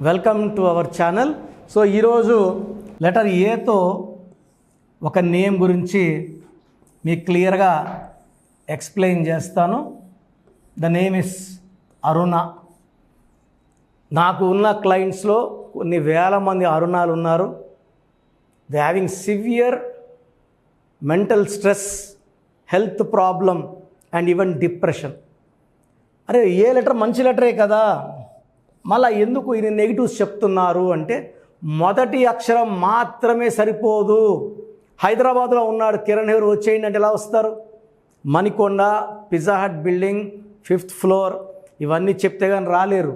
Welcome to our channel. So ఈరోజు letter ఏతో ఒక నేమ్ గురించి మీకు క్లియర్గా ఎక్స్ప్లెయిన్ చేస్తాను. ద నేమ్ ఇస్ అరుణ. నాకు ఉన్న క్లయింట్స్లో కొన్ని వేల మంది అరుణాలు ఉన్నారు. They having severe mental stress, health problem and even depression. అరే ఏ లెటర్ మంచి లెటరే కదా, మళ్ళీ ఎందుకు ఇది నెగిటివ్స్ చెప్తున్నారు అంటే, మొదటి అక్షరం మాత్రమే సరిపోదు. హైదరాబాద్లో ఉన్నాడు కిరణ్ నెహ్రూ, వచ్చేయండి అంటే ఎలా వస్తారు? Manikonda, pizza hut building, 5th floor, ఇవన్నీ చెప్తే కానీ రాలేరు.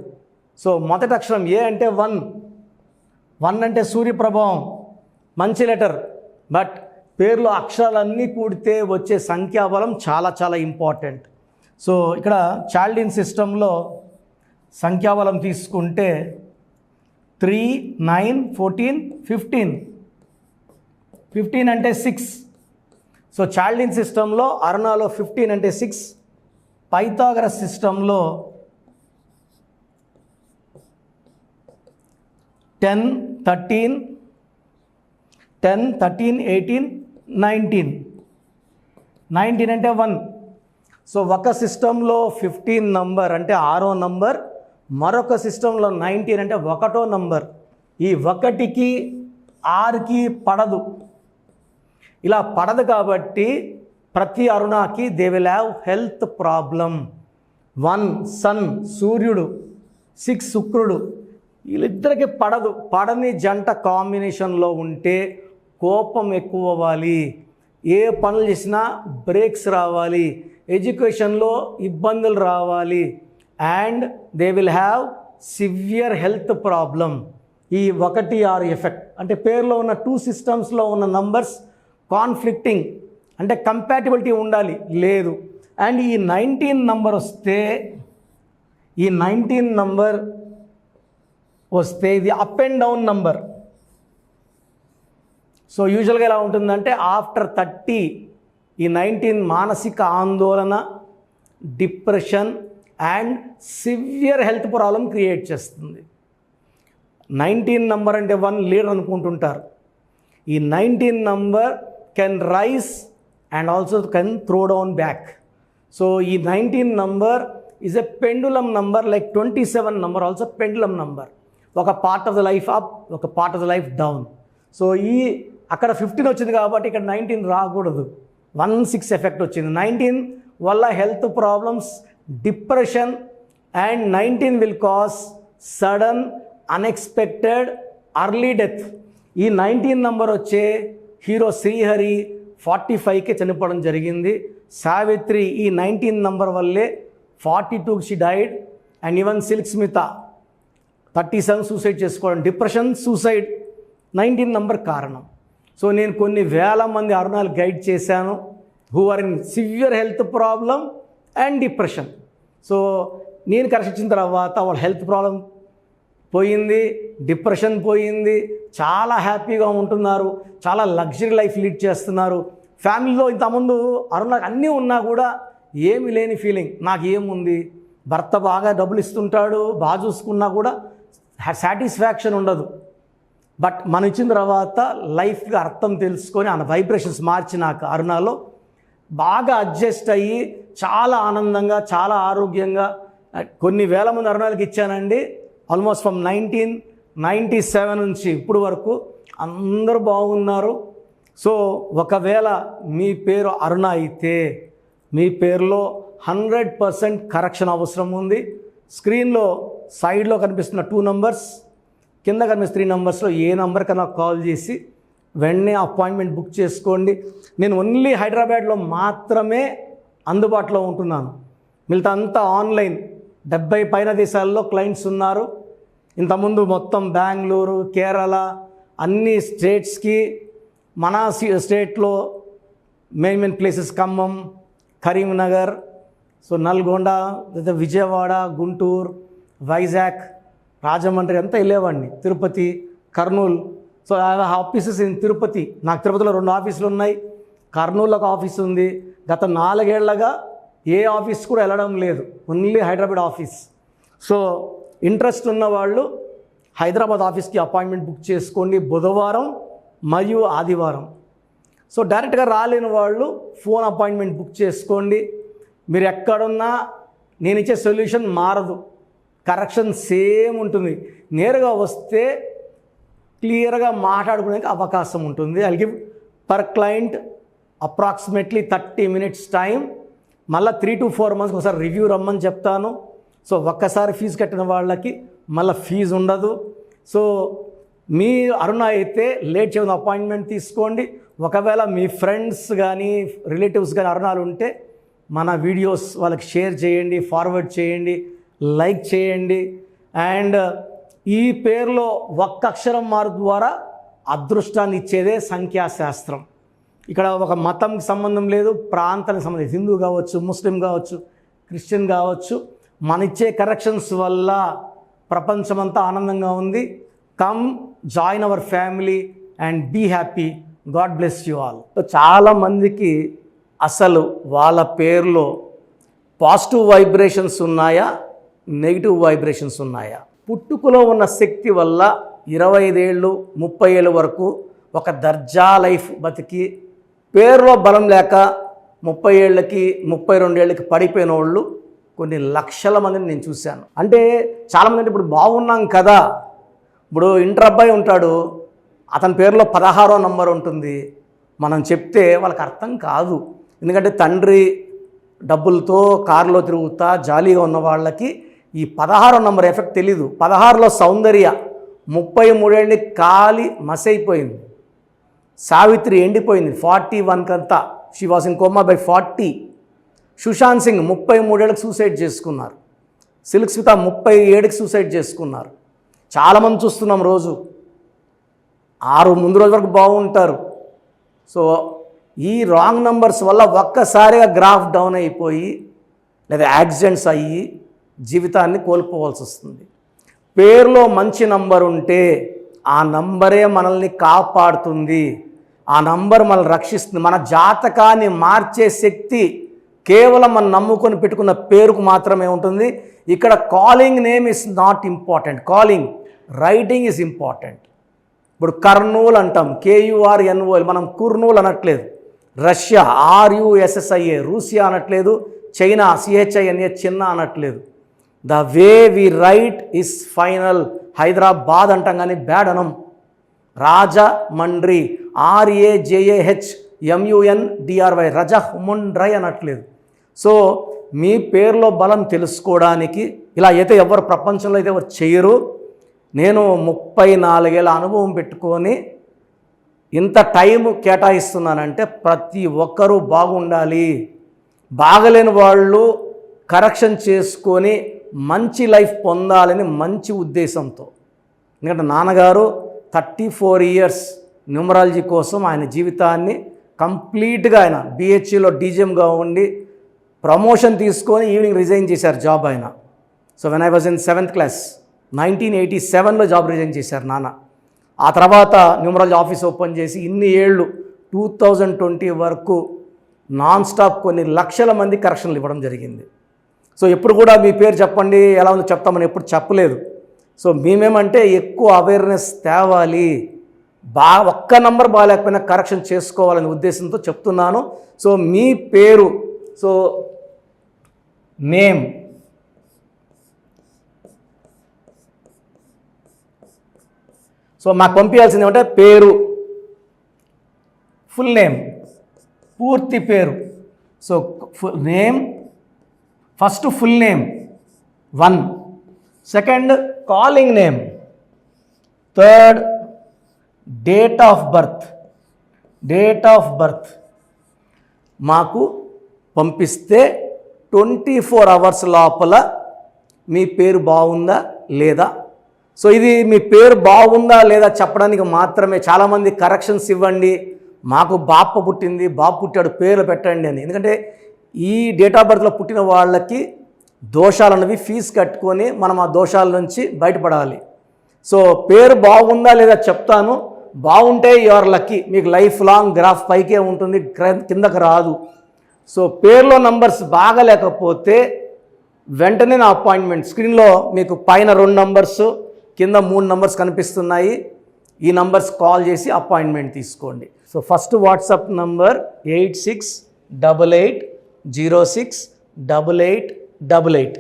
సో మొదటి అక్షరం ఏ అంటే వన్ అంటే సూర్యప్రభావం, మంచి లెటర్. బట్ పేర్లో అక్షరాలన్నీ కూడితే వచ్చే సంఖ్యాబలం చాలా చాలా ఇంపార్టెంట్. సో ఇక్కడ చాల్డిన్ సిస్టంలో సంఖ్యాబలం తీసుకుంటే 3, 9, 14, 15. 15 అంటే 6. సో చాల్డిన్ సిస్టంలో అరుణాలో 15 అంటే 6. పైథాగరస్ సిస్టంలో 10, 13, 18, 19. 19 అంటే 1. సో ఒక సిస్టంలో 15 నంబర్ అంటే 6వ నంబర్, మరొక సిస్టంలో 19 అంటే 1వ నంబర్. ఈ 1కి 6కి పడదు. ఇలా పడదు కాబట్టి ప్రతి అరుణాకి they will have health problem. 1 sun, సూర్యుడు, 6 శుక్రుడు, వీళ్ళిద్దరికి పడదు. పడని జంట కాంబినేషన్లో ఉంటే కోపం ఎక్కువ అవ్వాలి, ఏ పనులు చేసినా బ్రేక్స్ రావాలి, ఎడ్యుకేషన్లో ఇబ్బందులు రావాలి, and they will have severe health problem. ఈ 1, 6 ఎఫెక్ట్ అంటే పేరులో ఉన్న 2 సిస్టమ్స్లో ఉన్న నంబర్స్ కాన్ఫ్లిక్టింగ్ అంటే కంపాటిబిలిటీ ఉండాలి, లేదు. అండ్ ఈ 19 నంబర్ వస్తే, ఈ 19 నంబర్ వస్తే ఇది up and down number. So యూజువల్గా ఎలా ఉంటుందంటే ఆఫ్టర్ 30 ఈ 19 మానసిక ఆందోళన, depression and severe health problem create చేస్తుంది. 19 నంబర్ అంటే 1 లీడర్ అనుకుంటుంటారు. ఈ 19 number can rise and also can throw down back. So ఈ 19 number is a pendulum number, like 27 number also pendulum number. ఒక part of the life up, ఒక part of the life down. So అక్కడ 15 వచ్చింది కాబట్టి ఇక్కడ 19 రాకూడదు. 1, 6 effect వచ్చింది. 19 వల్ల health problems, depression, and 19 will cause sudden unexpected early death. ఈ 19 నంబర్ వచ్చే హీరో శ్రీహరి 45కి చనిపోవడం జరిగింది. సావిత్రి ఈ 19 నంబర్ వల్లే 42కి she died. And even Silk Smitha 37 suicide చేసుకోవడం. డిప్రెషన్, సూసైడ్ 19 నంబర్ కారణం. సో నేను కొన్ని వేల మంది అరుణాలు గైడ్ చేశాను who are in severe health problem and depression. So నేను కరెక్ట్ ఇచ్చిన తర్వాత వాళ్ళ హెల్త్ ప్రాబ్లం పోయింది, డిప్రెషన్ పోయింది, చాలా హ్యాపీగా ఉంటున్నారు, చాలా లగ్జరీ లైఫ్ లీడ్ చేస్తున్నారు. ఫ్యామిలీలో ఇంతకుముందు అరుణాకు అన్నీ ఉన్నా కూడా ఏమి లేని ఫీలింగ్. నాకు ఏముంది, భర్త బాగా డబ్బులు ఇస్తుంటాడు, బాగా చూసుకున్నా కూడా సాటిస్ఫాక్షన్ ఉండదు. బట్ మనం ఇచ్చిన తర్వాత లైఫ్కి అర్థం తెలుసుకొని ఆ వైబ్రేషన్స్ మార్చినాక అరుణాలో బాగా అడ్జస్ట్ అయ్యి చాలా ఆనందంగా, చాలా ఆరోగ్యంగా కొన్ని వేల మంది అరుణాలకి ఇచ్చానండి. ఆల్మోస్ట్ ఫ్రమ్ 1997 నుంచి ఇప్పుడు వరకు అందరూ బాగున్నారు. సో ఒకవేళ మీ పేరు అరుణ అయితే మీ పేరులో 100% కరెక్షన్ అవసరం ఉంది. స్క్రీన్లో సైడ్లో కనిపిస్తున్న 2 నంబర్స్, కింద కనిపిస్తున్న 3 నంబర్స్లో ఏ నంబర్ కన్నా కాల్ చేసి వెంటనే అపాయింట్మెంట్ బుక్ చేసుకోండి. నేను ఓన్లీ హైదరాబాద్లో మాత్రమే అందుబాటులో ఉంటున్నాను. మిగతా అంతా ఆన్లైన్. 70 పైన దేశాల్లో క్లయింట్స్ ఉన్నారు. ఇంతకుముందు మొత్తం బెంగళూరు, కేరళ, అన్ని స్టేట్స్కి, మన స్టేట్లో main places Khammam, Karimnagar, so Nalgonda, Vijayawada, Guntur, Vizag, Rajahmundry అంతా వెళ్ళేవాడిని. Tirupati, Kurnool. So I have offices in Tirupati. నాకు తిరుపతిలో 2 ఆఫీసులు ఉన్నాయి, కర్నూలులో ఒక ఆఫీస్ ఉంది. గత 4 ఏళ్లగా ఏ ఆఫీస్ కూడా వెళ్ళడం లేదు, only Hyderabad office. So interest ఉన్నవాళ్ళు హైదరాబాద్ ఆఫీస్కి అపాయింట్మెంట్ బుక్ చేసుకోండి బుధవారం మరియు ఆదివారం. సో డైరెక్ట్గా రాలేని వాళ్ళు ఫోన్ అపాయింట్మెంట్ బుక్ చేసుకోండి. మీరు ఎక్కడున్నా నేను ఇచ్చే సొల్యూషన్ మారదు, కరెక్షన్ సేమ్ ఉంటుంది. నేరుగా వస్తే క్లియర్గా మాట్లాడుకోవడానికి అవకాశం ఉంటుంది. I give per client approximately 30 minutes time. మళ్ళీ 3 to 4 months ఒకసారి రివ్యూ రమ్మని చెప్తాను. సో ఒక్కసారి ఫీజు కట్టిన వాళ్ళకి మళ్ళీ ఫీజు ఉండదు. సో మీ అరుణ అయితే లేట్ చేయడం అపాయింట్మెంట్ తీసుకోండి. ఒకవేళ మీ ఫ్రెండ్స్ కానీ రిలేటివ్స్ కానీ అరుణాలు ఉంటే మన వీడియోస్ వాళ్ళకి షేర్ చేయండి, ఫార్వర్డ్ చేయండి, లైక్ చేయండి. అండ్ ఈ పేరులో ఒక్క అక్షరం మార్పు ద్వారా అదృష్టాన్ని ఇచ్చేదే సంఖ్యాశాస్త్రం. ఇక్కడ ఒక మతంకి సంబంధం లేదు, ప్రాంతానికి సంబంధం లేదు. హిందూ కావచ్చు, ముస్లిం కావచ్చు, క్రిస్టియన్ కావచ్చు. మన ఇచ్చే కరెక్షన్స్ వల్ల ప్రపంచమంతా ఆనందంగా ఉంది. Come join our family and be happy. God bless you all. చాలామందికి అసలు వాళ్ళ పేరులో పాజిటివ్ వైబ్రేషన్స్ ఉన్నాయా, నెగిటివ్ వైబ్రేషన్స్ ఉన్నాయా? పుట్టుకలో ఉన్న శక్తి వల్ల 25 ఏళ్ళు 30 ఏళ్ళ వరకు ఒక దర్జా లైఫ్ బతికి, పేరులో బలం లేక 30 ఏళ్ళకి 32 ఏళ్ళకి పడిపోయిన వాళ్ళు కొన్ని లక్షల మందిని నేను చూశాను. అంటే చాలామంది అంటే ఇప్పుడు బాగున్నాం కదా, ఇప్పుడు ఇంటర్ అబ్బాయి ఉంటాడు, అతని పేరులో 16వ నంబర్ ఉంటుంది. మనం చెప్తే వాళ్ళకి అర్థం కాదు. ఎందుకంటే తండ్రి డబ్బులతో కారులో తిరుగుతా జాలీగా ఉన్న వాళ్ళకి ఈ 16వ నంబర్ ఎఫెక్ట్ తెలీదు. 16లో సౌందర్య 33 ఏళ్ళకి కాలి మసైపోయింది. సావిత్రి ఎండిపోయింది 41 కంతా. She was in coma by 40. Sushant Singh 33 ఏళ్ళకి సూసైడ్ చేసుకున్నారు. సిల్క్ స్మిత 37కి సూసైడ్ చేసుకున్నారు. చాలామంది చూస్తున్నాం రోజు. 6 ముందు రోజు వరకు బాగుంటారు. సో ఈ రాంగ్ నంబర్స్ వల్ల ఒక్కసారిగా గ్రాఫ్ డౌన్ అయిపోయి లేదా యాక్సిడెంట్స్ అయ్యి జీవితాన్ని కోల్పోవాల్సి వస్తుంది. పేరులో మంచి నంబర్ ఉంటే ఆ నంబరే మనల్ని కాపాడుతుంది, ఆ నంబర్ మనల్ని రక్షిస్తుంది. మన జాతకాన్ని మార్చే శక్తి కేవలం మనం నమ్ముకొని పెట్టుకున్న పేరుకు మాత్రమే ఉంటుంది. ఇక్కడ calling name is not important, calling writing is important. ఇప్పుడు కర్నూలు అంటాం, KURNOL, మనం కుర్నూలు అనట్లేదు. రష్యా RUSSIA, రూసియా అనట్లేదు. చైనా CHINA, చిన్న అనట్లేదు. The way we write is final. Hyderabad అంటాం కానీ బ్యాడ్ అనం. రాజమండ్రి RAJAHMUNDRY, రజముండ్రై అనట్లేదు. సో మీ పేరులో బలం తెలుసుకోవడానికి ఇలా అయితే ఎవరు ప్రపంచంలో అయితే ఎవరు చేయరు. నేను 34 ఏళ్ళ అనుభవం పెట్టుకొని ఇంత టైం కేటాయిస్తున్నానంటే ప్రతి ఒక్కరూ బాగుండాలి. బాగలేని వాళ్ళు కరెక్షన్ చేసుకొని మంచి లైఫ్ పొందాలని మంచి ఉద్దేశంతో. ఎందుకంటే నాన్నగారు 34 years న్యూమరాలజీ కోసం ఆయన జీవితాన్ని కంప్లీట్గా ఆయన BHEలో DGMగా ఉండి ప్రమోషన్ తీసుకొని ఈవినింగ్ రిజైన్ చేశారు జాబ్ ఆయన. So when I was in 7th class 1987లో జాబ్ రిజైన్ చేశారు నాన్న. ఆ తర్వాత న్యూమరాలజీ ఆఫీస్ ఓపెన్ చేసి ఇన్ని ఏళ్ళు 2020 వరకు నాన్ స్టాప్ కొన్ని లక్షల మంది కరెక్షన్లు ఇవ్వడం జరిగింది. సో ఎప్పుడు కూడా మీ పేరు చెప్పండి ఎలా ఉందో చెప్తామని ఎప్పుడు చెప్పలేదు. సో మేమేమంటే ఎక్కువ అవేర్నెస్ తేవాలి, ఒక్క నంబర్ బాగాలేకపోయినా కరెక్షన్ చేసుకోవాలనే ఉద్దేశంతో చెప్తున్నాను. సో మీ పేరు, సో నేమ్, సో మాకు పంపించాల్సింది ఏమంటే పేరు, ఫుల్ నేమ్, పూర్తి పేరు. So name first full name 1, second calling name, third date of birth మాకు పంపిస్తే 24 hours లోపల మీ పేరు బాగుందా లేదా. సో ఇది మీ పేరు బాగుందా లేదా చెప్పడానికి మాత్రమే. చాలామంది కరెక్షన్స్ ఇవ్వండి, మాకు బాప పుట్టింది, బాబు పుట్టాడు, పేర్లు పెట్టండి అని. ఎందుకంటే ఈ డేట్ ఆఫ్ బర్త్లో పుట్టిన వాళ్ళకి దోషాలు అన్నవి ఫీజు కట్టుకొని మనం ఆ దోషాల నుంచి బయటపడాలి. సో పేరు బాగుందా లేదా చెప్తాను. బాగుంటే యువర్ లక్కీ, మీకు లైఫ్ లాంగ్ గ్రాఫ్ పైకే ఉంటుంది, కిందకు రాదు. సో పేరులో నంబర్స్ బాగలేకపోతే వెంటనే నా అపాయింట్మెంట్ స్క్రీన్లో మీకు పైన 2 numbers కింద 3 నంబర్స్ కనిపిస్తున్నాయి. ఈ నంబర్స్ కాల్ చేసి అపాయింట్మెంట్ తీసుకోండి. So first WhatsApp number 8688068888.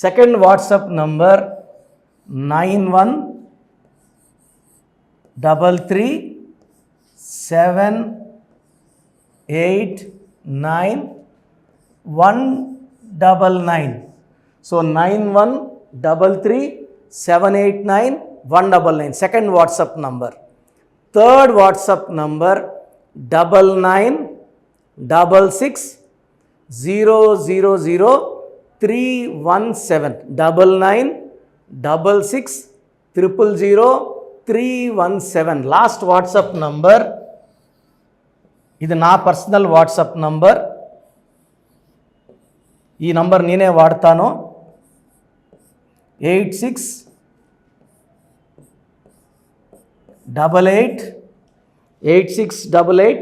Second WhatsApp number 9133789199. So 9133789199 second WhatsApp number. Third WhatsApp number 9966000317 9966000317 last WhatsApp number. ఇది నా పర్సనల్ వాట్సాప్ నంబర్. ఈ నంబర్ నేనే వాడతాను. 8688157777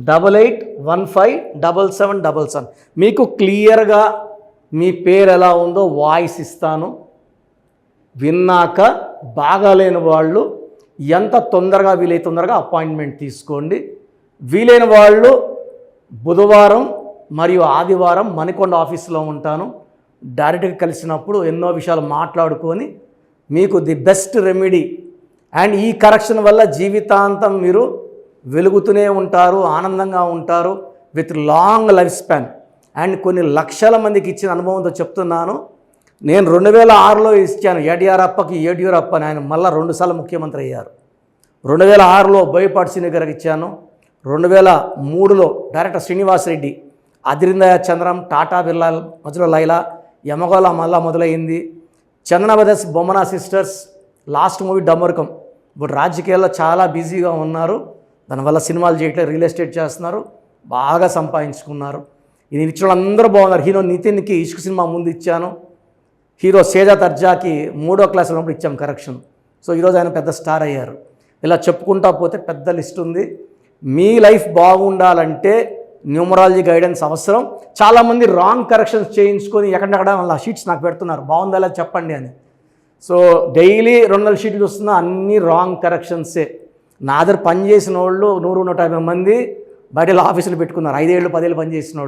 8688157777. మీకు క్లియర్గా మీ పేరు ఎలా ఉందో వాయిస్ ఇస్తాను. విన్నాక బాగాలేని వాళ్ళు ఎంత తొందరగా వీలైతే తొందరగా అపాయింట్మెంట్ తీసుకోండి. వీలైన వాళ్ళు బుధవారం మరియు ఆదివారం మణికొండ ఆఫీస్లో ఉంటాను. డైరెక్ట్గా కలిసినప్పుడు ఎన్నో విషయాలు మాట్లాడుకొని మీకు ది బెస్ట్ రెమెడీ అండ్ ఈ కరెక్షన్ వల్ల జీవితాంతం మీరు వెలుగుతూనే ఉంటారు, ఆనందంగా ఉంటారు with long life span. And కొన్ని లక్షల మందికి ఇచ్చిన అనుభవంతో చెప్తున్నాను. నేను 2006లో ఇచ్చాను యడియూరప్పకి యడియూరప్ప అని. ఆయన మళ్ళీ 2 సార్లు ముఖ్యమంత్రి అయ్యారు. 2006లో బోయపాటి శ్రీని గారికి ఇచ్చాను. 2003లో డైరెక్టర్ శ్రీనివాస్ రెడ్డి, అదిరిందయ చంద్రం, టాటా బిర్లా మధ్యలో లైలా, యమగోళ మళ్ళా మొదలైంది. Chandana brothers, Bommana sisters, last movie Damarukam. ఇప్పుడు రాజకీయాల్లో చాలా బిజీగా ఉన్నారు. దానివల్ల సినిమాలు చేయట్లేదు, రియల్ ఎస్టేట్ చేస్తున్నారు, బాగా సంపాదించుకున్నారు. ఇది ఇచ్చిన అందరూ బాగున్నారు. హీరో నితిన్కి ఇష్క్ సినిమా ముందు ఇచ్చాను. హీరో సేజా తర్జాకి 3వ క్లాస్ ఉన్నప్పుడు ఇచ్చాం కరెక్షన్. సో ఈరోజు ఆయన పెద్ద స్టార్ అయ్యారు. ఇలా చెప్పుకుంటా పోతే పెద్ద లిస్ట్ ఉంది. మీ లైఫ్ బాగుండాలంటే న్యూమరాలజీ గైడెన్స్ అవసరం. చాలామంది రాంగ్ కరెక్షన్స్ చేయించుకొని ఎక్కడెక్కడ వాళ్ళ షీట్స్ నాకు పెడుతున్నారు, బాగుందా లేదా చెప్పండి అని. సో డైలీ 200 షీట్లు చూస్తున్నా అన్నీ రాంగ్ కరెక్షన్సే. నా దగ్గర పనిచేసిన వాళ్ళు 100-150 మంది బయట ఆఫీసులు పెట్టుకున్నారు. 5 ఏళ్ళు 10 ఏళ్ళు పనిచేసిన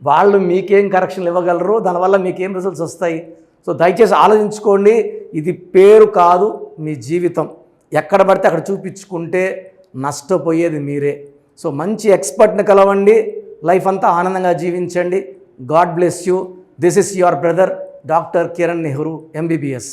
వాళ్ళు మీకేం కరెక్షన్లు ఇవ్వగలరు, దానివల్ల మీకేం రిజల్ట్స్ వస్తాయి. సో దయచేసి ఆలోచించుకోండి. ఇది పేరు కాదు, మీ జీవితం. ఎక్కడ పడితే అక్కడ చూపించుకుంటే నష్టపోయేది మీరే. సో మంచి ఎక్స్పర్ట్ని కలవండి, లైఫ్ అంతా ఆనందంగా జీవించండి. God bless you. This is your brother doctor Kiran Nehru, MBBS.